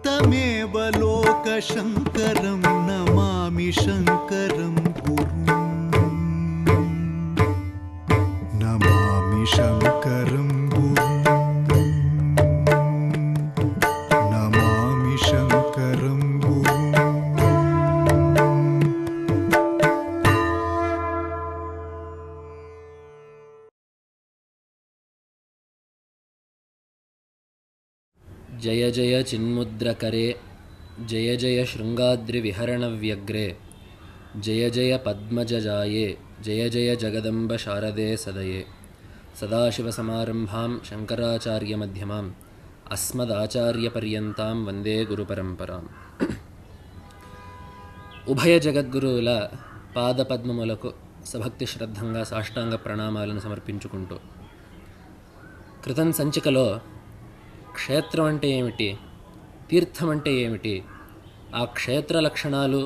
तमेव लोकशङ्करं नमामि शङ्करं गुरुं नमामि शङ्करं गुरुं नमामि शङ्करं गुरुं। जय जय चिन्मुद्रकरे जय जय शृङ्गाद्रिविहरणव्यग्रे जय जय पद्मजजाये जय जय जगदम्ब शारदे सदये सदाशिवसमारम्भां शङ्कराचार्यमध्यमाम् अस्मदाचार्यपर्यन्तां वन्दे गुरुपरम्पराम्। ఉభయ జగద్గురువుల పాదపద్మములకు సభక్తి శ్రద్ధంగా సాష్టాంగ ప్రణామాలను సమర్పించుకుంటూ క్రితం సంచికలో క్షేత్రం అంటే ఏమిటి, తీర్థం అంటే ఏమిటి, ఆ క్షేత్ర లక్షణాలు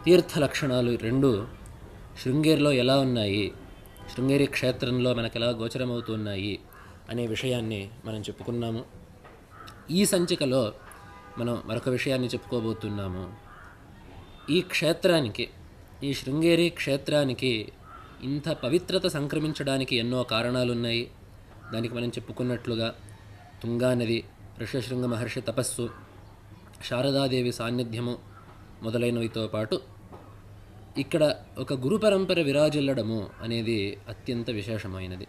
తీర్థ లక్షణాలు రెండు శృంగేరిలో ఎలా ఉన్నాయి, శృంగేరి క్షేత్రంలో మనకు ఎలా గోచరమవుతున్నాయి అనే విషయాన్ని మనం చెప్పుకున్నాము. ఈ సంచికలో మనం మరొక విషయాన్ని చెప్పుకోబోతున్నాము. ఈ క్షేత్రానికి, ఈ శృంగేరి క్షేత్రానికి ఇంత పవిత్రత సంక్రమించడానికి ఎన్నో కారణాలున్నాయి. దానికి మనం చెప్పుకున్నట్లుగా తుంగానది, ఋష్యశృంగ మహర్షి తపస్సు, శారదాదేవి సాన్నిధ్యము మొదలైనవితో పాటు ఇక్కడ ఒక గురు పరంపర విరాజిల్లడము అనేది అత్యంత విశేషమైనది.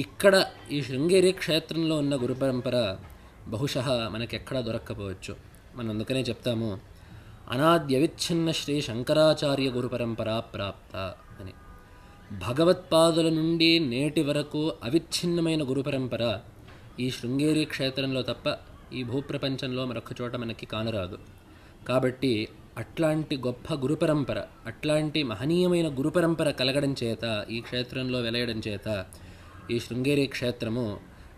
ఇక్కడ ఈ శృంగేరి క్షేత్రంలో ఉన్న గురు పరంపర బహుశः మనకెక్కడా దొరక్కపోవచ్చు. మనం అందుకనే చెప్తాము అనాద్యవిచ్ఛిన్న శ్రీ శంకరాచార్య గురు పరంపర ప్రాప్త అని. భగవత్పాదుల నుండి నేటి వరకు అవిచ్ఛిన్నమైన గురు పరంపర ఈ శృంగేరి క్షేత్రంలో తప్ప ఈ భూప్రపంచంలో మరొక చోట మనకి కానరాదు. కాబట్టి అట్లాంటి గొప్ప గురు పరంపర, అట్లాంటి మహనీయమైన గురు పరంపర కలగడం చేత, ఈ క్షేత్రంలో వెలయడం చేత ఈ శృంగేరి క్షేత్రము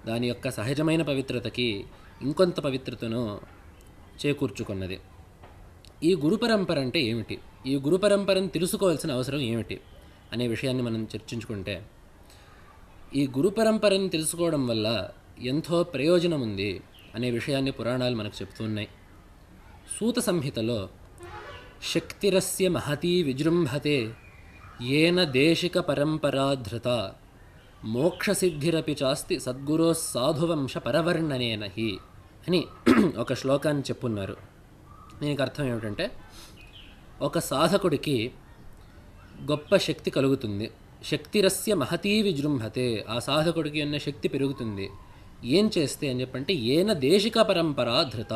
దాని యొక్క సహజమైన పవిత్రతకి ఇంకొంత పవిత్రతను చేకూర్చుకున్నది. ఈ గురు పరంపర అంటే ఏమిటి, ఈ గురు పరంపరను తెలుసుకోవాల్సిన అవసరం ఏమిటి అనే విషయాన్ని మనం చర్చించుకుంటే, ఈ గురు పరంపరను తెలుసుకోవడం వల్ల ఎంతో ప్రయోజనం ఉంది అనే విషయాన్ని పురాణాలు మనకు చెప్తున్నాయి. సూత సంహితలో శక్తిరస్య మహతీ విజృంభతే ఏన దేశిక పరంపరాధృత మోక్షసిద్ధిరపి చాస్తి సద్గురో సాధువంశ పరవర్ణనేనహి అని ఒక శ్లోకాన్ని చెప్పున్నారు. దీనికి అర్థం ఏమిటంటే, ఒక సాధకుడికి గొప్ప శక్తి కలుగుతుంది. శక్తిరస్య మహతీ విజృంభతే, ఆ సాధకుడికి ఉన్న శక్తి పెరుగుతుంది. ఏం చేస్తే అని చెప్పంటే, ఏన దేశిక పరంపర ధృత,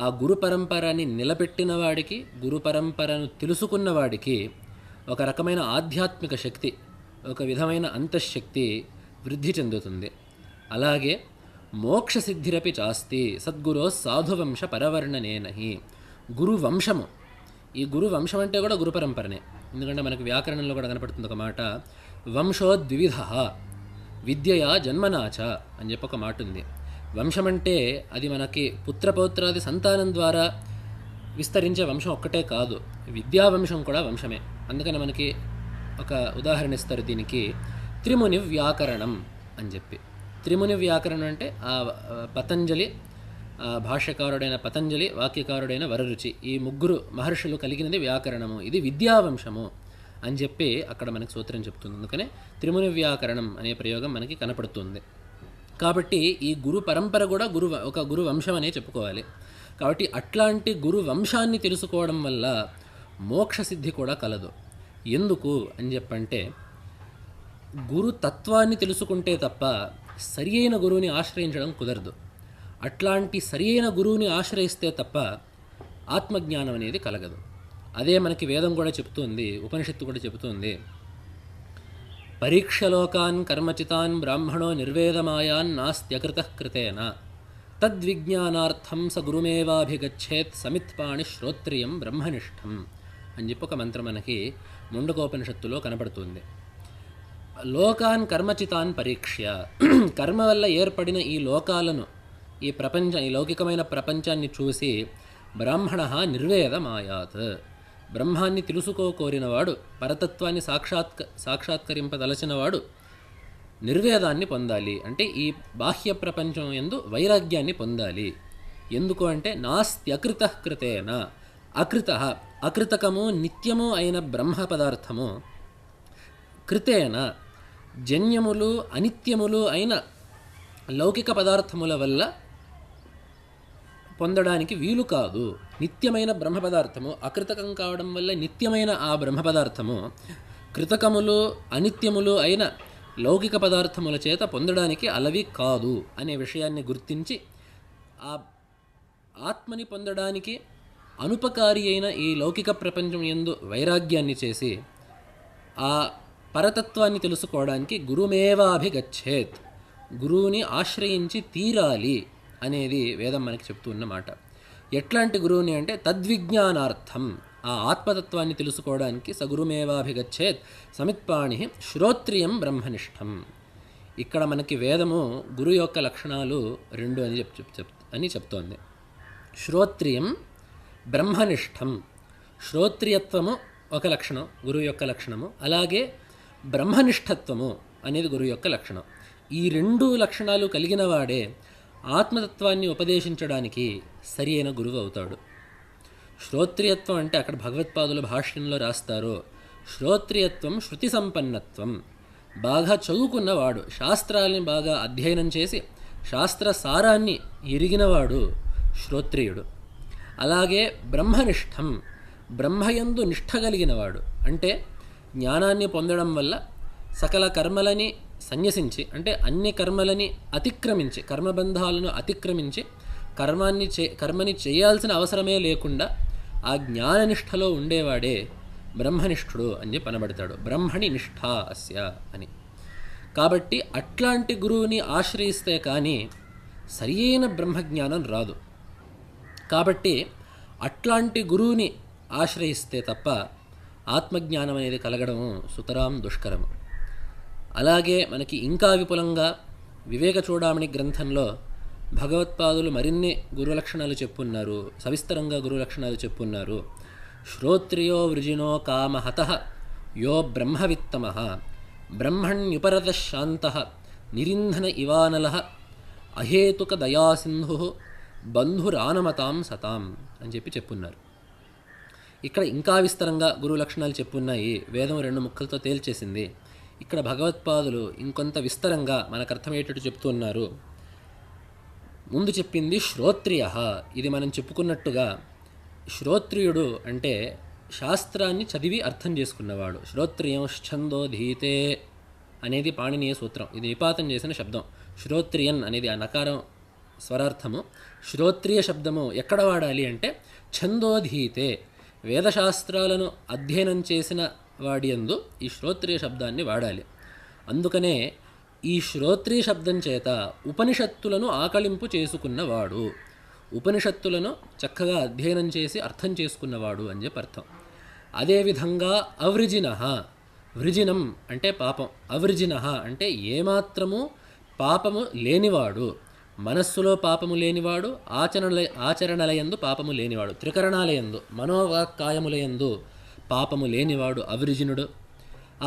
ఆ గురు పరంపరని నిలబెట్టిన వాడికి, గురు పరంపరను తెలుసుకున్న వాడికి ఒక రకమైన ఆధ్యాత్మిక శక్తి, ఒక విధమైన అంతఃశక్తి వృద్ధి చెందుతుంది. అలాగే మోక్ష సిద్ధిరపి చాస్తి సద్గురో సాధువంశ పరవర్ణనేనహి, గురు వంశము, ఈ గురు వంశం అంటే కూడా గురు పరంపరనే. ఎందుకంటే మనకు వ్యాకరణంలో కూడా కనపడుతుంది ఒక మాట, వంశో ద్విధ విద్యయా జన్మనాచ అని చెప్పి ఒక మాట ఉంది. వంశం అంటే అది మనకి పుత్రపౌత్రాది సంతానం ద్వారా విస్తరించే వంశం ఒక్కటే కాదు, విద్యావంశం కూడా వంశమే. అందుకని మనకి ఒక ఉదాహరణ ఇస్తారు దీనికి, త్రిముని వ్యాకరణం అని చెప్పి. త్రిముని వ్యాకరణం అంటే ఆ పతంజలి, భాష్యకారుడైన పతంజలి, వాక్యకారుడైన వరరుచి, ఈ ముగ్గురు మహర్షులు కలిగినది వ్యాకరణము, ఇది విద్యావంశము అని చెప్పి అక్కడ మనకి సూత్రం చెప్తుంది. అందుకనే త్రిముని వ్యాకరణం అనే ప్రయోగం మనకి కనపడుతుంది. కాబట్టి ఈ గురు పరంపర కూడా ఒక గురు వంశం అనే చెప్పుకోవాలి. కాబట్టి అట్లాంటి గురు వంశాన్ని తెలుసుకోవడం వల్ల మోక్షసిద్ధి కూడా కలదు. ఎందుకు అని చెప్పంటే, గురు తత్వాన్ని తెలుసుకుంటే తప్ప సరి అయిన గురువుని ఆశ్రయించడం కుదరదు. అట్లాంటి సరి అయిన గురువుని ఆశ్రయిస్తే తప్ప ఆత్మజ్ఞానం అనేది కలగదు. అదే మనకి వేదం కూడా చెప్తుంది, ఉపనిషత్తు కూడా చెబుతుంది, పరీక్షలోకాన్ కర్మచితాన్ బ్రాహ్మణో నిర్వేదమాయాన్ నాస్త్యకృత కృతేన తద్విజ్ఞానార్థం స గురుమేవాభిగచ్చేత్ సమిత్పాణి శ్రోత్రియం బ్రహ్మనిష్టం అని చెప్పి ఒక మంత్రం మనకి ముండకోపనిషత్తులో కనపడుతుంది. లోకాన్ కర్మచితాన్ పరీక్ష్య, కర్మ వల్ల ఏర్పడిన ఈ లోకాలను, ఈ ఈ లౌకికమైన ప్రపంచాన్ని చూసి బ్రాహ్మణ నిర్వేదమాయాత్, బ్రహ్మాన్ని తెలుసుకోకోరినవాడు, పరతత్వాన్ని సాక్షాత్కరింపదలచినవాడు నిర్వేదాన్ని పొందాలి. అంటే ఈ బాహ్య ప్రపంచం యందు వైరాగ్యాన్ని పొందాలి ఎందుకు అంటే నాస్త్యకృత కృతేన, అకృత అకృతకము నిత్యము అయిన బ్రహ్మ పదార్థము కృతేన జన్యములు అనిత్యములు అయిన లౌకిక పదార్థముల వల్ల పొందడానికి వీలు కాదు. నిత్యమైన బ్రహ్మ పదార్థము అకృతకం కావడం వల్ల నిత్యమైన ఆ బ్రహ్మ పదార్థము కృతకములు అనిత్యములు అయిన లౌకిక పదార్థముల చేత పొందడానికి అలవి కాదు అనే విషయాన్ని గుర్తించి ఆ ఆత్మని పొందడానికి అనుపకారి అయిన ఈ లౌకిక ప్రపంచం యందు వైరాగ్యాన్ని చేసి ఆ పరతత్వాన్ని తెలుసుకోవడానికి గురుమేవాభిగచ్చేత్, గురువుని ఆశ్రయించి తీరాలి అనేది వేదం మనకి చెప్తూ ఉన్నమాట. ఎట్లాంటి గురువుని అంటే తద్విజ్ఞానార్థం, ఆ ఆత్మతత్వాన్ని తెలుసుకోవడానికి సగురుమేవాభిగచ్చేత్ సమిత్పాణి శ్రోత్రియం బ్రహ్మనిష్టం. ఇక్కడ మనకి వేదము గురు యొక్క లక్షణాలు 2 అని చెప్తోంది. శ్రోత్రియం బ్రహ్మనిష్టం, శ్రోత్రియత్వము ఒక లక్షణం గురువు యొక్క లక్షణము, అలాగే బ్రహ్మనిష్టత్వము అనేది గురువు యొక్క లక్షణం. ఈ 2 లక్షణాలు కలిగిన వాడే ఆత్మతత్వాన్ని ఉపదేశించడానికి సరి అయిన గురువు అవుతాడు. శ్రోత్రియత్వం అంటే అక్కడ భగవత్పాదుల భాష్యంలో రాస్తారు, శ్రోత్రియత్వం శృతి సంపన్నత్వం, బాగా చదువుకున్నవాడు, శాస్త్రాలని బాగా అధ్యయనం చేసి శాస్త్ర సారాన్ని ఎరిగినవాడు శ్రోత్రియుడు. అలాగే బ్రహ్మనిష్టం, బ్రహ్మయందు నిష్ఠ కలిగినవాడు, అంటే జ్ఞానాన్ని పొందడం వల్ల సకల కర్మలని సన్యసించి, అంటే అన్ని కర్మలని అతిక్రమించి, కర్మబంధాలను అతిక్రమించి కర్మని చేయాల్సిన అవసరమే లేకుండా ఆ జ్ఞాననిష్టలో ఉండేవాడే బ్రహ్మనిష్ఠుడు అని చెప్పి అనబడతాడు. బ్రహ్మణి నిష్ఠ అస్య అని. కాబట్టి అట్లాంటి గురువుని ఆశ్రయిస్తే కానీ సరియైన బ్రహ్మజ్ఞానం రాదు. కాబట్టి అట్లాంటి గురువుని ఆశ్రయిస్తే తప్ప ఆత్మజ్ఞానం అనేది కలగడము సుతరాం దుష్కరము. అలాగే మనకి ఇంకా విపులంగా వివేక చూడామణి గ్రంథంలో భగవత్పాదులు మరిన్ని గురులక్షణాలు చెప్పున్నారు, సవిస్తరంగా గురులక్షణాలు చెప్పున్నారు. శ్రోత్రియో వృజినో కామహతః యో బ్రహ్మవిత్తమః బ్రహ్మణ్యుపరత శాంతః నిరింధన ఇవానలః అహేతుక దయాసింధు బంధురానమతాం సతాం అని చెప్పి చెప్పున్నారు. ఇక్కడ ఇంకా విస్తరంగా గురువు లక్షణాలు చెప్పున్నాయి. వేదం 2 ముక్కలతో తేల్చేసింది. ఇక్కడ భగవత్పాదులు ఇంకొంత విస్తరంగా మనకు అర్థమయ్యేటట్టు చెప్తున్నారు. ముందు చెప్పింది శ్రోత్రియ. ఇది మనం చెప్పుకున్నట్టుగా శ్రోత్రియుడు అంటే శాస్త్రాన్ని చదివి అర్థం చేసుకున్నవాడు. శ్రోత్రియం ఛందోధీతే అనేది పాణినీయ సూత్రం. ఇది నిపాతం చేసిన శబ్దం. శ్రోత్రియన్ అనేది ఆ నకారం స్వరార్థము. శ్రోత్రియ శబ్దము ఎక్కడ వాడాలి అంటే ఛందోధీతే, వేదశాస్త్రాలను అధ్యయనం చేసిన వాడి యందు ఈ శ్రోత్రియ శబ్దాన్ని వాడాలి. అందుకనే ఈ శ్రోత్రియ శబ్దం చేత ఉపనిషత్తులను ఆకళింపు చేసుకున్నవాడు, ఉపనిషత్తులను చక్కగా అధ్యయనం చేసి అర్థం చేసుకున్నవాడు అని చెప్పి అర్థం. అదేవిధంగా అవృజిన, వృజినం అంటే పాపం, అవృజిన అంటే ఏమాత్రము పాపము లేనివాడు, మనస్సులో పాపము లేనివాడు, ఆచరణలయందు పాపము లేనివాడు, త్రికరణాలయందు మనోవాక్కాయములయందు పాపము లేనివాడు అవృజినుడు.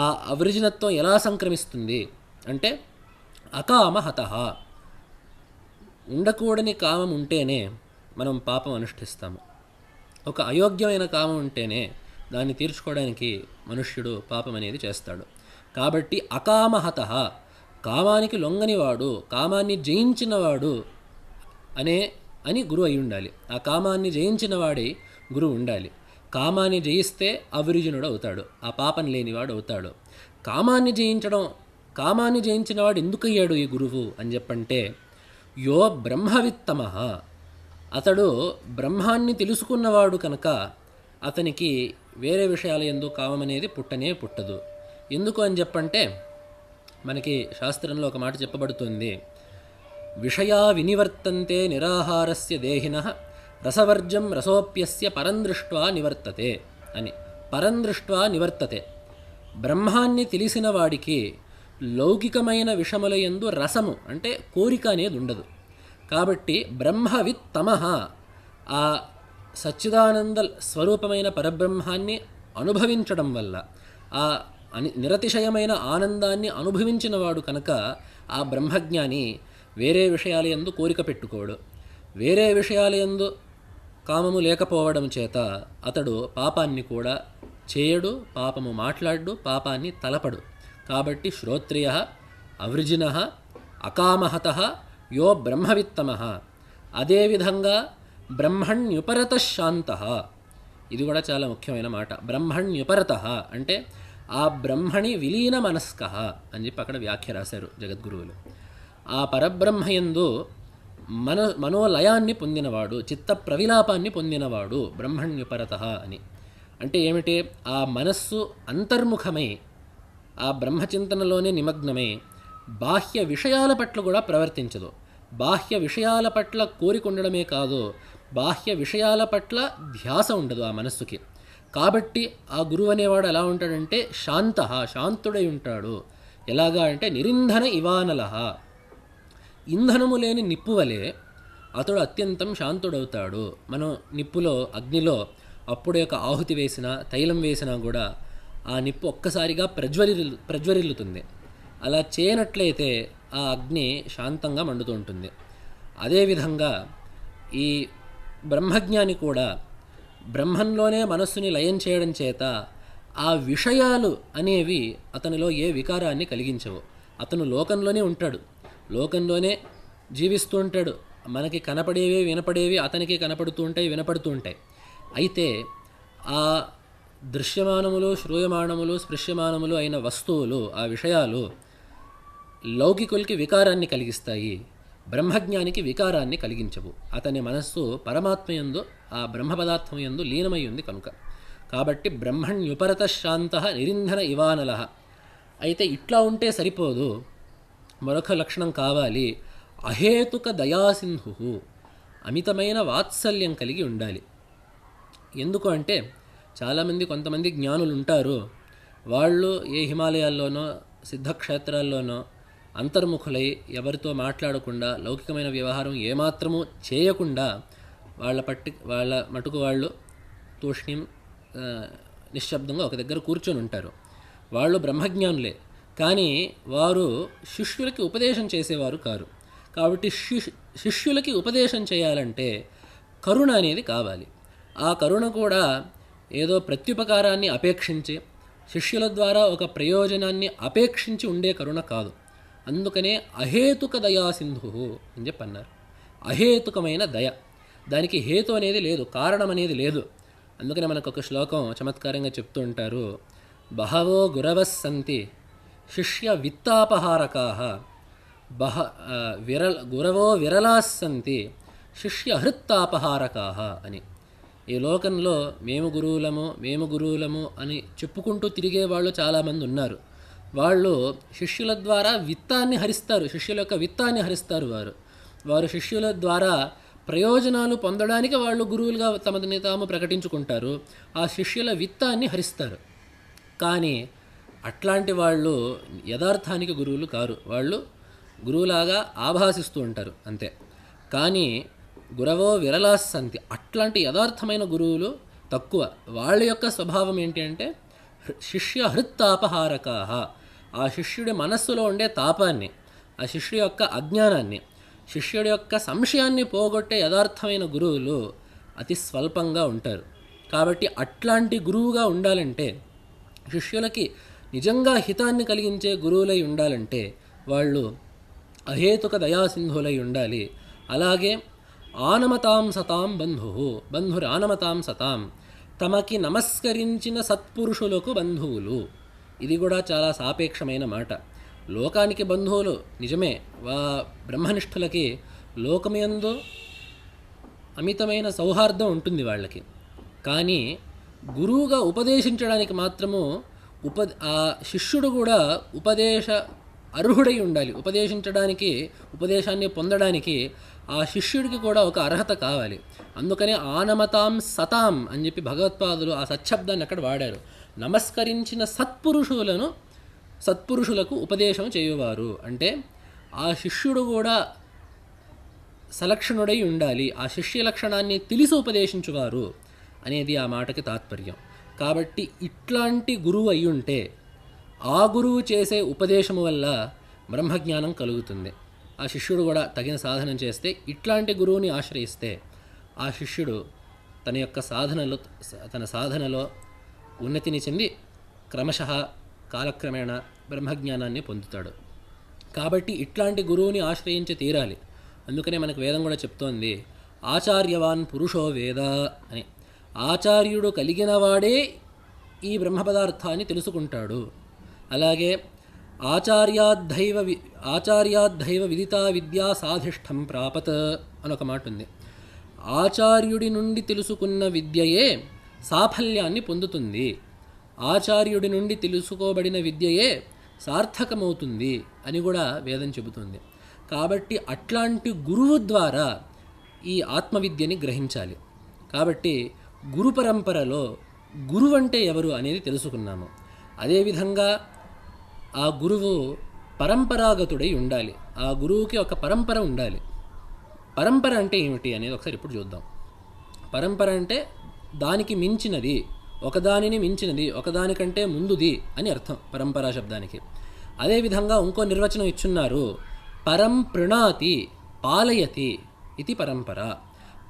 ఆ అవృజినత్వం ఎలా సంక్రమిస్తుంది అంటే అకామహతః, ఉండకూడని కామం ఉంటేనే మనం పాపం అనుష్ఠిస్తాము. ఒక అయోగ్యమైన కామం ఉంటేనే దాన్ని తీర్చుకోవడానికి మనుష్యుడు పాపం అనేది చేస్తాడు. కాబట్టి అకామహతః, కామానికి లొంగనివాడు, కామాన్ని జయించినవాడు అని గురువు అయి ఉండాలి. ఆ కామాన్ని జయించిన వాడి గురువు ఉండాలి. కామాన్ని జయిస్తే అవిరుజనుడు అవుతాడు, ఆ పాపం లేనివాడు అవుతాడు. కామాన్ని జయించినవాడు ఎందుకయ్యాడు ఈ గురువు అని చెప్పంటే యో బ్రహ్మవిత్తమః, అతడు బ్రహ్మాన్ని తెలుసుకున్నవాడు కనుక అతనికి వేరే విషయాల యందు కామం అనేది పుట్టదు. ఎందుకు అని చెప్పంటే మనకి శాస్త్రంలో ఒక మాట చెప్పబడుతుంది, విషయా వినివర్తంతే నిరాహారస్య దేహినః రసవర్జం రసోప్యస్య పరందృష్ట్వా నివర్తతే అని. పరందృష్ట్వా నివర్తతే, బ్రహ్మాన్ని తెలిసిన వాడికి లౌకికమైన విషముల యందు రసము అంటే కోరిక అనేది ఉండదు. కాబట్టి బ్రహ్మవిత్తమః, ఆ సచ్చిదానంద స్వరూపమైన పరబ్రహ్మాన్ని అనుభవించడం వల్ల, ఆ నిరతిశయమైన ఆనందాన్ని అనుభవించిన వాడు కనుక ఆ బ్రహ్మజ్ఞాని వేరే విషయాల యందు కోరిక పెట్టుకోడు. వేరే విషయాల యందు కామము లేకపోవడం చేత అతడు పాపాన్ని కూడా చేయడు, పాపము మాట్లాడు, పాపాన్ని తలపడు. కాబట్టి శ్రోత్రియ అవృజిన అకామహత యో బ్రహ్మవిత్తమ. అదేవిధంగా బ్రహ్మణ్యుపరత శాంత. ఇది కూడా చాలా ముఖ్యమైన మాట. బ్రహ్మణ్యుపరత అంటే ఆ బ్రహ్మణి విలీన మనస్క అని చెప్పి అక్కడ వ్యాఖ్య రాశారు జగద్గురువులు. ఆ పరబ్రహ్మయందు మనోలయాన్ని పొందినవాడు, చిత్త ప్రవిలాపాన్ని పొందినవాడు బ్రహ్మణ్యుపరత అని. అంటే ఏమిటి? ఆ మనస్సు అంతర్ముఖమై ఆ బ్రహ్మచింతనలోనే నిమగ్నమై బాహ్య విషయాల పట్ల కూడా ప్రవర్తించదు. బాహ్య విషయాల పట్ల కోరిక ఉండడమే కాదు, బాహ్య విషయాల పట్ల ధ్యాస ఉండదు ఆ మనస్సుకి. కాబట్టి ఆ గురువు అనేవాడు ఎలా ఉంటాడంటే శాంతుడై ఉంటాడు. ఎలాగా అంటే నిరింధన ఇవానల, ఇంధనము లేని నిప్పు వలె అతడు అత్యంతం శాంతుడవుతాడు. మనం నిప్పులో, అగ్నిలో అప్పుడే ఒక ఆహుతి వేసినా, తైలం వేసినా కూడా ఆ నిప్పు ఒక్కసారిగా ప్రజ్వరిల్లుతుంది. అలా చేయనట్లయితే ఆ అగ్ని శాంతంగా మండుతూ ఉంటుంది. అదేవిధంగా ఈ బ్రహ్మజ్ఞాని కూడా బ్రహ్మంలోనే మనస్సుని లయం చేయడం చేత ఆ విషయాలు అనేవి అతనిలో ఏ వికారాన్ని కలిగించవు. అతను లోకంలోనే ఉంటాడు, లోకంలోనే జీవిస్తూ ఉంటాడు. మనకి కనపడేవి వినపడేవి అతనికి కనపడుతూ ఉంటాయి, వినపడుతూ ఉంటాయి. అయితే ఆ దృశ్యమానములు, శ్రూయమానములు, స్పృశ్యమానములు అయిన వస్తువులు, ఆ విషయాలు లౌకికులకి వికారాన్ని కలిగిస్తాయి, బ్రహ్మజ్ఞానికి వికారాన్ని కలిగించవు. అతని మనస్సు పరమాత్మయందు, ఆ బ్రహ్మ పదార్థం యందు లీనమై ఉంది కనుక. కాబట్టి బ్రహ్మణ్యుపరత శాంత నిరింధన ఇవానల. అయితే ఇట్లా ఉంటే సరిపోదు, మరొక లక్షణం కావాలి. అహేతుక దయాసింధు, అమితమైన వాత్సల్యం కలిగి ఉండాలి. ఎందుకు అంటే చాలామంది, కొంతమంది జ్ఞానులు ఉంటారు, వాళ్ళు ఏ హిమాలయాల్లోనో సిద్ధక్షేత్రాల్లోనో అంతర్ముఖులై ఎవరితో మాట్లాడకుండా, లౌకికమైన వ్యవహారం ఏమాత్రము చేయకుండా వాళ్ళ మటుకు వాళ్ళు తూష్ణీం నిశ్శబ్దంగా ఒక దగ్గర కూర్చొని ఉంటారు. వాళ్ళు బ్రహ్మజ్ఞానులే, కానీ వారు శిష్యులకి ఉపదేశం చేసేవారు కారు. కాబట్టి శిష్యులకి ఉపదేశం చేయాలంటే కరుణ అనేది కావాలి. ఆ కరుణ కూడా ఏదో ప్రత్యుపకారాన్ని అపేక్షించి, శిష్యుల ద్వారా ఒక ప్రయోజనాన్ని అపేక్షించి ఉండే కరుణ కాదు. అందుకనే అహేతుక దయాసింధు అని చెప్పి అన్నారు. అహేతుకమైన దయ, దానికి హేతు అనేది లేదు, కారణం అనేది లేదు. అందుకనే మనకు ఒక శ్లోకం చమత్కారంగా చెప్తూ ఉంటారు. బహవో గురవస్సంతి శిష్య విత్తాపహారకాః గురవో విరలాస్సంతి శిష్య హృత్తాపహారకాః అని. ఈ లోకంలో మేము గురువులము అని చెప్పుకుంటూ తిరిగే వాళ్ళు చాలామంది ఉన్నారు. వాళ్ళు శిష్యుల ద్వారా విత్తాన్ని హరిస్తారు, శిష్యుల యొక్క విత్తాన్ని హరిస్తారు. వారు శిష్యుల ద్వారా ప్రయోజనాలు పొందడానికి వాళ్ళు గురువులుగా తమని తాము ప్రకటించుకుంటారు, ఆ శిష్యుల విత్తాన్ని హరిస్తారు. కానీ అట్లాంటి వాళ్ళు యథార్థానికి గురువులు కారు, వాళ్ళు గురువులాగా ఆభాసిస్తూ ఉంటారు అంతే. కానీ గురవో విరలాస్సంతి, అట్లాంటి యథార్థమైన గురువులు తక్కువ. వాళ్ళ యొక్క స్వభావం ఏంటి అంటే శిష్య హృత్తాపహారకాః, ఆ శిష్యుడి మనస్సులో ఉండే తాపాన్ని, ఆ శిష్యుడి యొక్క అజ్ఞానాన్ని, శిష్యుడి యొక్క సంశయాన్ని పోగొట్టే యథార్థమైన గురువులు అతి స్వల్పంగా ఉంటారు. కాబట్టి అట్లాంటి గురువుగా ఉండాలంటే, శిష్యులకి నిజంగా హితాన్ని కలిగించే గురువులై ఉండాలంటే వాళ్ళు అహేతుక దయాసింధులై ఉండాలి. అలాగే ఆనమతాం సతాం బంధురానమతాం సతాం, తమకి నమస్కరించిన సత్పురుషులకు బంధువులు. ఇది కూడా చాలా సాపేక్షమైన మాట. లోకానికి బంధువులు నిజమే, బ్రహ్మనిష్ఠులకి లోకమయందు అమితమైన సౌహార్దం ఉంటుంది వాళ్ళకి. కానీ గురువుగా ఉపదేశించడానికి మాత్రము ఆ శిష్యుడు కూడా ఉపదేశ అర్హుడై ఉండాలి. ఉపదేశించడానికి, ఉపదేశాన్ని పొందడానికి ఆ శిష్యుడికి కూడా ఒక అర్హత కావాలి. అందుకనే ఆనమతాం సతాం అని చెప్పి భగవత్పాదులు ఆ సత్శబ్దాన్ని అక్కడ వాడారు. నమస్కరించిన సత్పురుషులకు ఉపదేశం చేయువారు అంటే ఆ శిష్యుడు కూడా సలక్షణుడై ఉండాలి, ఆ శిష్య లక్షణాన్ని తెలిసి ఉపదేశించువారు అనేది ఆ మాటకి తాత్పర్యం. కాబట్టి ఇట్లాంటి గురువు అయ్యుంటే ఆ గురువు చేసే ఉపదేశము వల్ల బ్రహ్మజ్ఞానం కలుగుతుంది. ఆ శిష్యుడు కూడా తగిన సాధన చేస్తే, ఇట్లాంటి గురువుని ఆశ్రయిస్తే ఆ శిష్యుడు తన సాధనలో ఉన్నతిని చెంది క్రమశః కాలక్రమేణా బ్రహ్మజ్ఞానాన్ని పొందుతాడు. కాబట్టి ఇట్లాంటి గురువుని ఆశ్రయించి తీరాలి. అందుకనే మనకు వేదం కూడా చెప్తోంది, ఆచార్యవాన్ పురుషో వేద అని. ఆచార్యుడు కలిగిన వాడే ఈ బ్రహ్మ పదార్థాన్ని తెలుసుకుంటాడు. అలాగే ఆచార్యాద్ధైవ విదితా విద్యా సాధిష్టం ప్రాపత్ అని ఒక మాట ఉంది. ఆచార్యుడి నుండి తెలుసుకున్న విద్యయే సాఫల్యాన్ని పొందుతుంది, ఆచార్యుడి నుండి తెలుసుకోబడిన విద్యయే సార్థకమవుతుంది అని కూడా వేదం చెబుతుంది. కాబట్టి అట్లాంటి గురువు ద్వారా ఈ ఆత్మవిద్యని గ్రహించాలి. కాబట్టి గురు పరంపరలో గురువు అంటే ఎవరు అనేది తెలుసుకున్నాము. అదేవిధంగా ఆ గురువు పరంపరాగతుడై ఉండాలి. ఆ గురువుకి ఒక పరంపర ఉండాలి. పరంపర అంటే ఏమిటి అనేది ఒకసారి ఇప్పుడు చూద్దాం. పరంపర అంటే దానికి మించినది, ఒకదానిని మించినది, ఒకదానికంటే ముందుది అని అర్థం పరంపరా శబ్దానికి. అదేవిధంగా ఇంకో నిర్వచనం ఇచ్చున్నారు, పరం ప్రణాతి పాలయతి ఇది పరంపర.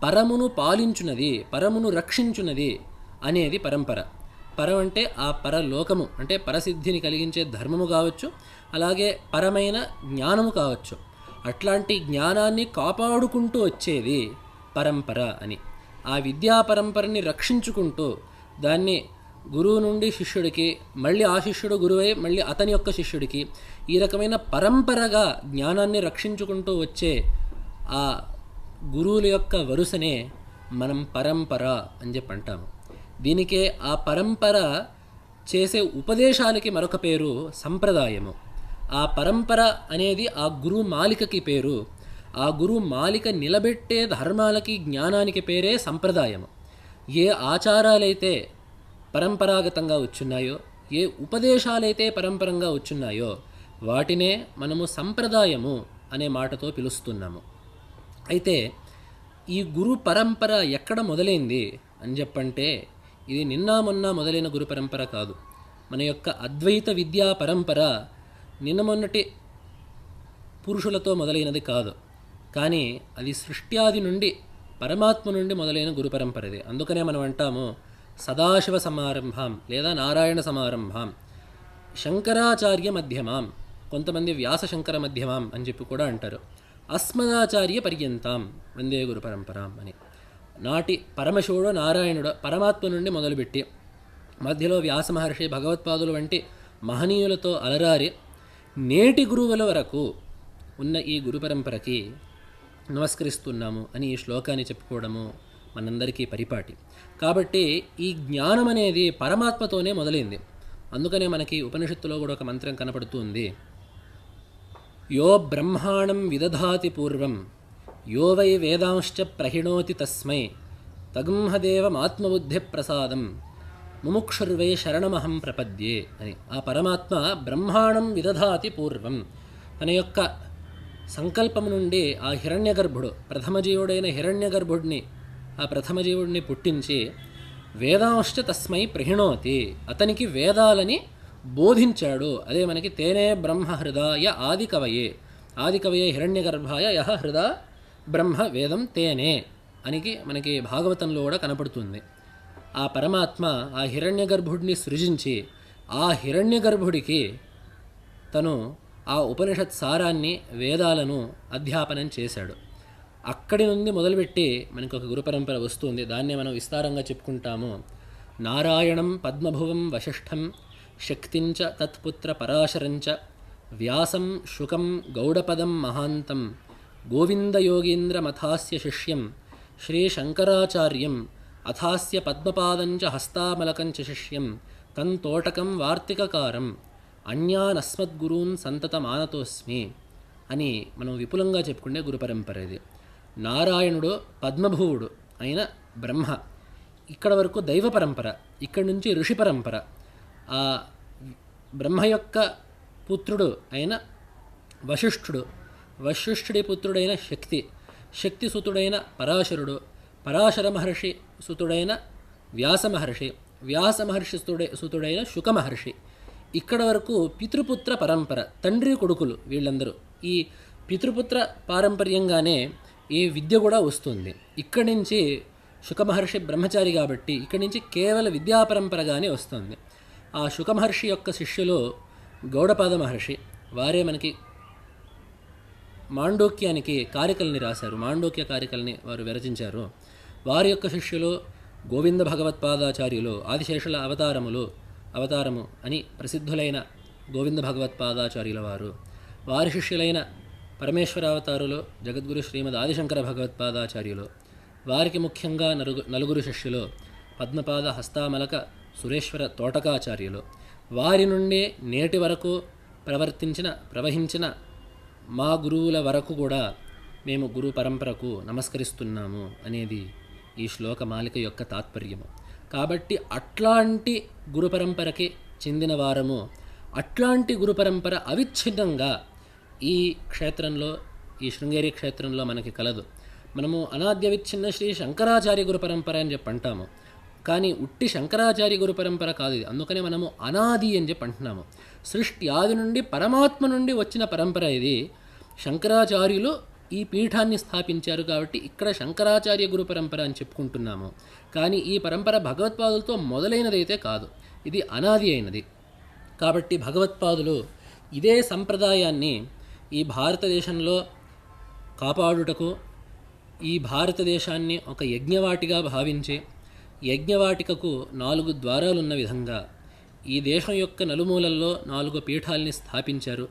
పరమును పాలించున్నది, పరమును రక్షించున్నది అనేది పరంపర. పరం అంటే ఆ పరలోకము, అంటే పరసిద్ధిని కలిగించే ధర్మము కావచ్చు, అలాగే పరమైన జ్ఞానము కావచ్చు. అట్లాంటి జ్ఞానాన్ని కాపాడుకుంటూ వచ్చేది పరంపర అని. ఆ విద్యా పరంపరని రక్షించుకుంటూ దాన్ని గురువు నుండి శిష్యుడికి, మళ్ళీ ఆ శిష్యుడు గురువై మళ్ళీ అతని యొక్క శిష్యుడికి, ఈ రకమైన పరంపరగా జ్ఞానాన్ని రక్షించుకుంటూ వచ్చే ఆ గురువుల యొక్క వరుసనే మనం పరంపర అని చెప్పి అంటాము. దీనికే ఆ పరంపర చేసే ఉపదేశాలకి మరొక పేరు సంప్రదాయము. ఆ పరంపర అనేది ఆ గురువు మాలికకి పేరు. ఆ గురువు మాలిక నిలబెట్టే ధర్మాలకి, జ్ఞానానికి పేరే సంప్రదాయము. ఏ ఆచారాలైతే పరంపరాగతంగా వచ్చున్నాయో, ఏ ఉపదేశాలైతే పరంపరంగా వచ్చున్నాయో వాటినే మనము సంప్రదాయము అనే మాటతో పిలుస్తున్నాము. అయితే ఈ గురు పరంపర ఎక్కడ మొదలైంది అని చెప్పంటే, ఇది నిన్న మొన్న మొదలైన గురు పరంపర కాదు. మన యొక్క అద్వైత విద్యా పరంపర నిన్న మొన్నటి పురుషులతో మొదలైనది కాదు. కానీ అది సృష్ట్యాది నుండి, పరమాత్మ నుండి మొదలైన గురు పరంపరది. అందుకనే మనం అంటాము సదాశివ సమారంభాం లేదా నారాయణ సమారంభాం, శంకరాచార్య మధ్యమాం, కొంతమంది వ్యాస శంకర మధ్యమాం అని చెప్పి కూడా అంటారు. అస్మదాచార్య పర్యంతాం వందే గురు పరంపరాం అని. నాటి పరమశివుడు నారాయణుడు పరమాత్మ నుండి మొదలుపెట్టి మధ్యలో వ్యాస మహర్షి, భగవత్పాదులు వంటి మహనీయులతో అలరారి నేటి గురువుల వరకు ఉన్న ఈ గురు పరంపరకి నమస్కరిస్తున్నాము అని ఈ శ్లోకాన్ని చెప్పుకోవడము మనందరికీ పరిపాటి. కాబట్టి ఈ జ్ఞానం అనేది పరమాత్మతోనే మొదలైంది. అందుకనే మనకి ఉపనిషత్తులో కూడా ఒక మంత్రం కనపడుతుంది, యో బ్రహ్మాణం విదధాతి పూర్వం యో వై వేదాంశ్చ ప్రహిణోతి తస్మై తగుంహదేవమాత్మబుద్ధి ప్రసాదం ముముక్షుర్వై శరణమహం ప్రపద్యే అని. ఆ పరమాత్మ బ్రహ్మాణం విదధాతి పూర్వం, తన యొక్క సంకల్పం నుండి ఆ హిరణ్యగర్భుడు, ప్రథమజీవుడైన హిరణ్యగర్భుడిని, ఆ ప్రథమజీవుడిని పుట్టించి వేదాంశ్చ తస్మై ప్రహిణోతి, అతనికి వేదాలని బోధించాడు. అదే మనకి తేనే బ్రహ్మ హృదాయ ఆదికవయే, ఆదికవయే హిరణ్యగర్భాయ యహ హృదా బ్రహ్మ వేదం తేనే అనికి మనకి భాగవతంలో కూడా కనపడుతుంది. ఆ పరమాత్మ ఆ హిరణ్యగర్భుడిని సృజించి ఆ హిరణ్యగర్భుడికి తను ఆ ఉపనిషత్ సారాన్ని, వేదాలను అధ్యాపనం చేశాడు. అక్కడి నుండి మొదలుపెట్టి మనకు ఒక గురు పరంపర వస్తుంది. దాన్నే మనం విస్తారంగా చెప్పుకుంటాము. నారాయణం పద్మభువం వశిష్ఠం శక్తించ తత్పుత్ర పరాశరంచ వ్యాసం శుకం గౌడపదం మహాంతం గోవిందయోగీంద్రమథాస్య శిష్యం శ్రీశంకరాచార్యం అథాస్య పద్మపాదంచ హస్తామలకంచ శిష్యం తంతోటకం వార్తికకారం అన్యానస్మద్గురూన్ సంతతమానతోస్మి అని మనం విపులంగా చెప్పుకునే గురు పరంపర ఇది. నారాయణుడు పద్మభువుడు అయిన బ్రహ్మ, ఇక్కడ వరకు దైవ పరంపర, ఇక్కడి నుంచి ఋషి పరంపర. ఆ బ్రహ్మ యొక్క పుత్రుడు అయిన వశిష్ఠుడు, వశిష్ఠుడి పుత్రుడైన శక్తి, శక్తి సుతుడైన పరాశరుడు, పరాశర మహర్షి సుతుడైన వ్యాస మహర్షి, వ్యాస మహర్షి సుతుడైన శుక మహర్షి. ఇక్కడ వరకు పితృపుత్ర పరంపర, తండ్రి కొడుకులు వీళ్ళందరూ. ఈ పితృపుత్ర పారంపర్యంగానే ఈ విద్య కూడా వస్తుంది. ఇక్కడి నుంచి శుకమహర్షి బ్రహ్మచారి కాబట్టి ఇక్కడి నుంచి కేవల విద్యా పరంపరగానే వస్తుంది. ఆ శుకమహర్షి యొక్క శిష్యులు గౌడపాద మహర్షి, వారే మనకి మాండూక్యానికి కారికల్ని రాశారు. మాండూక్య కారికల్ని వారు విరచించారు. వారి యొక్క శిష్యులు గోవింద భగవత్పాదాచార్యులు, ఆదిశేషుల అవతారము అని ప్రసిద్ధులైన గోవింద భగవత్పాదాచార్యుల వారు, వారి శిష్యులైన పరమేశ్వరావతారులు జగద్గురు శ్రీమద్ ఆదిశంకర భగవత్పాదాచార్యులు, వారికి ముఖ్యంగా నలుగురు శిష్యులు పద్మపాద హస్తామలక సురేశ్వర తోటకాచార్యులు, వారి నుండి నేటి వరకు ప్రవహించిన మా గురువుల వరకు కూడా మేము గురు పరంపరకు నమస్కరిస్తున్నాము అనేది ఈ శ్లోకమాలిక యొక్క తాత్పర్యము. కాబట్టి అట్లాంటి గురు పరంపరకి చెందిన వారము, అట్లాంటి గురు పరంపర అవిచ్ఛిన్నంగా ఈ క్షేత్రంలో, ఈ శృంగేరి క్షేత్రంలో మనకి కలదు. మనము అనాద్య విచ్ఛిన్న శ్రీ శంకరాచార్య గురు పరంపర అని చెప్పి అంటాము, కానీ ఉట్టి శంకరాచార్య గురు పరంపర కాదు ఇది. అందుకనే మనము అనాది అని చెప్పి అంటున్నాము. సృష్టి ఆది నుండి పరమాత్మ నుండి వచ్చిన పరంపర ఇది. శంకరాచార్యులు ఈ పీఠాన్ని స్థాపించారు కాబట్టి ఇక్కడ శంకరాచార్య గురు పరంపర అని చెప్పుకుంటున్నాము. కానీ ఈ పరంపర భగవత్పాదులతో మొదలైనదైతే కాదు, ఇది అనాది అయినది. కాబట్టి భగవత్పాదులు ఇదే సంప్రదాయాన్ని ఈ భారతదేశంలో కాపాడుటకు, ఈ భారతదేశాన్ని ఒక యజ్ఞవాటిగా భావించి, యజ్ఞవాటికకు 4 ద్వారాలున్న విధంగా ఈ దేశం యొక్క నలుమూలల్లో 4 పీఠాల్ని స్థాపించారు.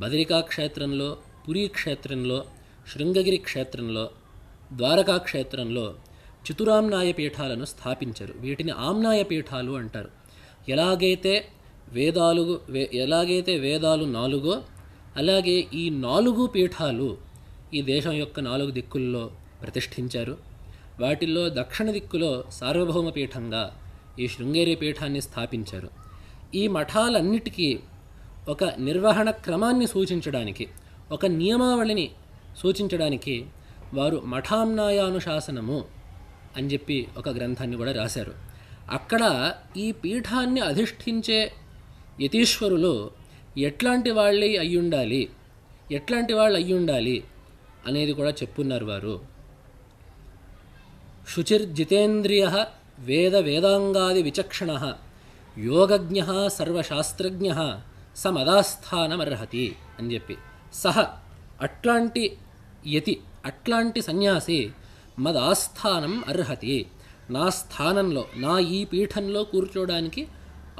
బదరికా క్షేత్రంలో, పురీ క్షేత్రంలో, శృంగగిరి క్షేత్రంలో, ద్వారకా క్షేత్రంలో చతురామ్నాయ పీఠాలను స్థాపించారు. వీటిని ఆమ్నాయ పీఠాలు అంటారు. ఎలాగైతే వేదాలు 4 అలాగే ఈ 4 పీఠాలు ఈ దేశం యొక్క 4 దిక్కుల్లో ప్రతిష్ఠించారు. వాటిల్లో దక్షిణ దిక్కులో సార్వభౌమ పీఠంగా ఈ శృంగేరి పీఠాన్ని స్థాపించారు. ఈ మఠాలన్నిటికీ ఒక నిర్వహణ క్రమాన్ని సూచించడానికి, ఒక నియమావళిని సూచించడానికి వారు మఠామ్నాయానుశాసనము అని చెప్పి ఒక గ్రంథాన్ని కూడా రాశారు. అక్కడ ఈ పీఠాన్ని అధిష్ఠించే యతీశ్వరులు ఎట్లాంటి వాళ్ళు అయ్యుండాలి అనేది కూడా చెప్పున్నారు వారు. శుచిర్జితేంద్రియ వేదాంగాది విచక్షణ యోగజ్ఞ సర్వశాస్త్రజ్ఞ సమదాస్థానమర్హతి అని చెప్పి, అట్లాంటి యతి, అట్లాంటి సన్యాసి మదాస్థానం అర్హతి, నా స్థానంలో, నా ఈ పీఠంలో కూర్చోడానికి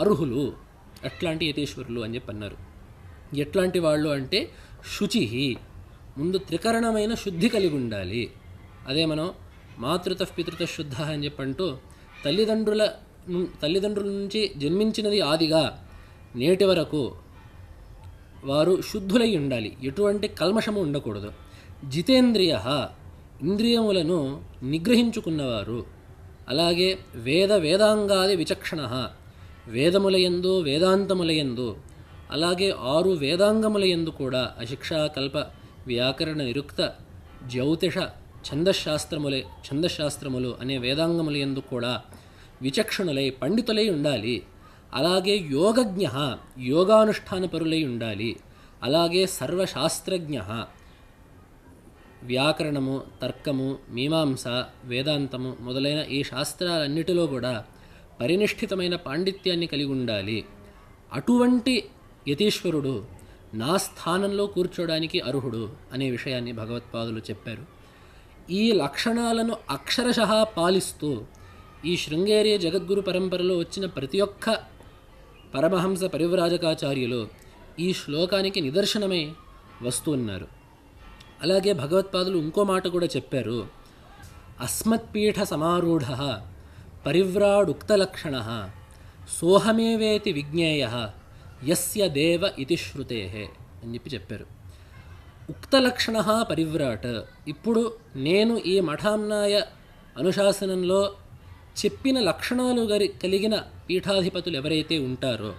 అర్హులు అట్లాంటి యతీశ్వరులు అని చెప్పి అన్నారు. ఎట్లాంటి వాళ్ళు అంటే శుచి, ముందు త్రికరణమైన శుద్ధి కలిగి ఉండాలి. అదే మనం మాతృత పితృత శుద్ధ అని చెప్పంటూ తల్లిదండ్రుల నుంచి జన్మించినది ఆదిగా నేటి వరకు వారు శుద్ధులై ఉండాలి, ఎటువంటి కల్మషము ఉండకూడదు. జితేంద్రియ, ఇంద్రియములను నిగ్రహించుకున్నవారు. అలాగే వేదాంగాది విచక్షణ, వేదములయందు వేదాంతములయందు, అలాగే 6 వేదాంగములయందు కూడా అశిక్ష కల్ప వ్యాకరణ నిరుక్త జ్యోతిష ఛందశాస్త్రములు అనే వేదాంగములయందు కూడా విచక్షణులై పండితులై ఉండాలి. అలాగే యోగజ్ఞ, యోగానుష్ఠాన పరులై ఉండాలి. అలాగే సర్వశాస్త్రజ్ఞ, వ్యాకరణము, తర్కము, మీమాంస, వేదాంతము మొదలైన ఈ శాస్త్రాలన్నిటిలో కూడా పరినిష్ఠితమైన పాండిత్యాన్ని కలిగి ఉండాలి. అటువంటి యతీశ్వరుడు నా స్థానంలో కూర్చోడానికి అర్హుడు అనే విషయాన్ని భగవత్పాదులు చెప్పారు. ఈ లక్షణాలను అక్షరశః పాలిస్తూ ఈ శృంగేరి జగద్గురు పరంపరలో వచ్చిన ప్రతి ఒక్క పరమహంస పరివ్రాజకాచార్యులు ఈ శ్లోకానికి నిదర్శనమై వస్తూ ఉన్నారు. అలాగే భగవత్పాదులు ఇంకో మాట కూడా చెప్పారు. అస్మత్పీఠ సమారూఢ పరివ్రాడుక్తలక్షణ సోహమేవేతి విజ్ఞేయ యస్య దేవ ఇతి శ్రుతే అని చెప్పారు. ఉక్తలక్షణ పరివ్రాట్, ఇప్పుడు నేను ఈ మఠామ్నాయ అనుశాసనంలో చెప్పిన లక్షణాలు కలిగిన పీఠాధిపతులు ఎవరైతే ఉంటారో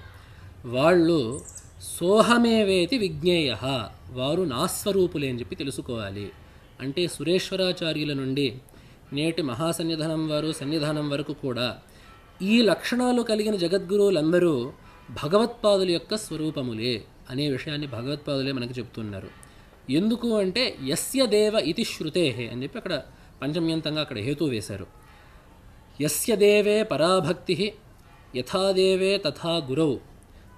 వాళ్ళు సోహమేవేతి విజ్ఞేయ, వారు నా స్వరూపులే అని చెప్పి తెలుసుకోవాలి. అంటే సురేశ్వరాచార్యుల నుండి నేటి మహాసన్నిధానం వారు సన్నిధానం వరకు కూడా ఈ లక్షణాలు కలిగిన జగద్గురువులందరూ భగవత్పాదుల యొక్క స్వరూపములే అనే విషయాన్ని భగవత్పాదులే మనకు చెప్తున్నారు. ఎందుకు అంటే యస్య దేవ ఇతి శృతే అని చెప్పి అక్కడ పంచమ్యంతంగా అక్కడ హేతు వేశారు. యస్య దేవే పరాభక్తి యథాదేవే తథా గురౌ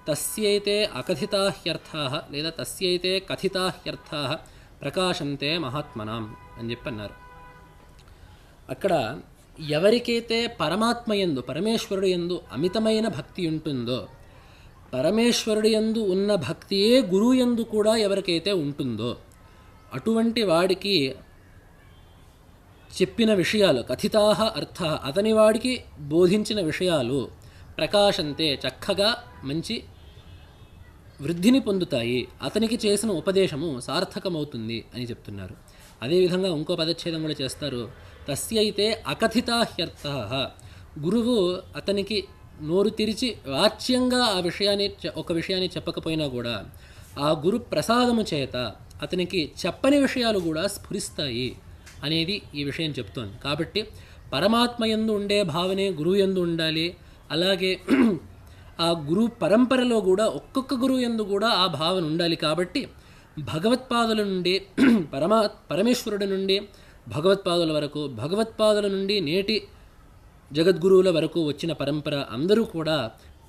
తస్యైతే అకథితాహ్యర్థాః లేదా తస్యైతే కథితాహ్యర్థాః ప్రకాశంతే మహాత్మనాం అని చెప్పి అన్నారు. అక్కడ ఎవరికైతే పరమాత్మయందు పరమేశ్వరుడు యందు అమితమైన భక్తి ఉంటుందో, పరమేశ్వరుడు యందు ఉన్న భక్తియే గురువు యందు కూడా ఎవరికైతే ఉంటుందో అటువంటి వాడికి చెప్పిన విషయాలు కథితాహ అర్థ అతని వాడికి బోధించిన విషయాలు ప్రకాశంతే చక్కగా మంచి వృద్ధిని పొందుతాయి, అతనికి చేసిన ఉపదేశము సార్థకమవుతుంది అని చెప్తున్నారు. అదేవిధంగా ఇంకో పదచ్ఛేదం కూడా చేస్తారు. తస్యైతే అకథితాహ్యర్థః గురువు అతనికి నోరు తెరిచి వాచ్యంగా ఒక విషయాన్ని చెప్పకపోయినా కూడా ఆ గురు ప్రసాదము చేత అతనికి చెప్పని విషయాలు కూడా స్ఫురిస్తాయి అనేది ఈ విషయం చెప్తోంది. కాబట్టి పరమాత్మయందు ఉండే భావనే గురువు యందు ఉండాలి. అలాగే ఆ గురు పరంపరలో కూడా ఒక్కొక్క గురువు యందు కూడా ఆ భావన ఉండాలి. కాబట్టి భగవత్పాదుల నుండి పరమేశ్వరుడి నుండి భగవత్పాదుల వరకు, భగవత్పాదుల నుండి నేటి జగద్గురువుల వరకు వచ్చిన పరంపర అందరూ కూడా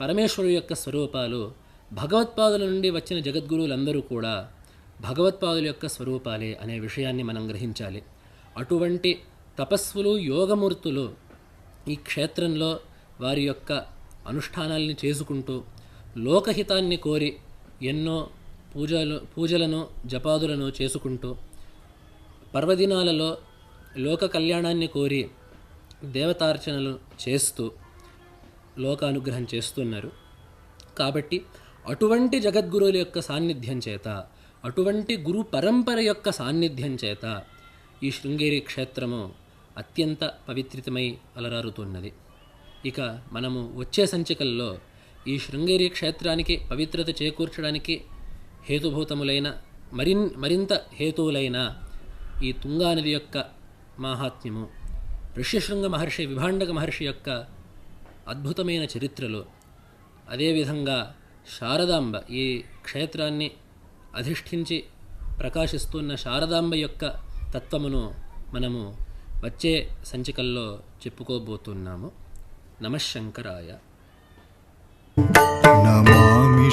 పరమేశ్వరుడు యొక్క స్వరూపాలు, భగవత్పాదుల నుండి వచ్చిన జగద్గురువులందరూ కూడా భగవత్పాదుల యొక్క స్వరూపాలే అనే విషయాన్ని మనం గ్రహించాలి. అటువంటి తపస్సులు యోగమూర్తులు ఈ క్షేత్రంలో వారి యొక్క అనుష్ఠానాల్ని చేసుకుంటూ లోకహితాన్ని కోరి ఎన్నో పూజలను జపాదులను చేసుకుంటూ పర్వదినాలలో లోక కళ్యాణాన్ని కోరి దేవతార్చనలు చేస్తూ లోకానుగ్రహం చేస్తున్నారు. కాబట్టి అటువంటి జగద్గురువుల యొక్క సాన్నిధ్యం చేత, అటువంటి గురు పరంపర యొక్క సాన్నిధ్యం చేత ఈ శృంగేరి క్షేత్రము అత్యంత పవిత్రితమై అలరారుతున్నది. ఇక మనము వచ్చే సంచికల్లో ఈ శృంగేరి క్షేత్రానికి పవిత్రత చేకూర్చడానికి హేతుభూతములైన మరింత హేతువులైన ఈ తుంగానది యొక్క మాహాత్మ్యము, ఋష్యశృంగ మహర్షి విభాండక మహర్షి యొక్క అద్భుతమైన చరిత్రలు, అదేవిధంగా శారదాంబ ఈ క్షేత్రాన్ని అధిష్ఠించి ప్రకాశిస్తున్న శారదాంబ యొక్క తత్వమును మనము వచ్చే సంచికల్లో చెప్పుకోబోతున్నాము. నమః శంకరాయ. నమామి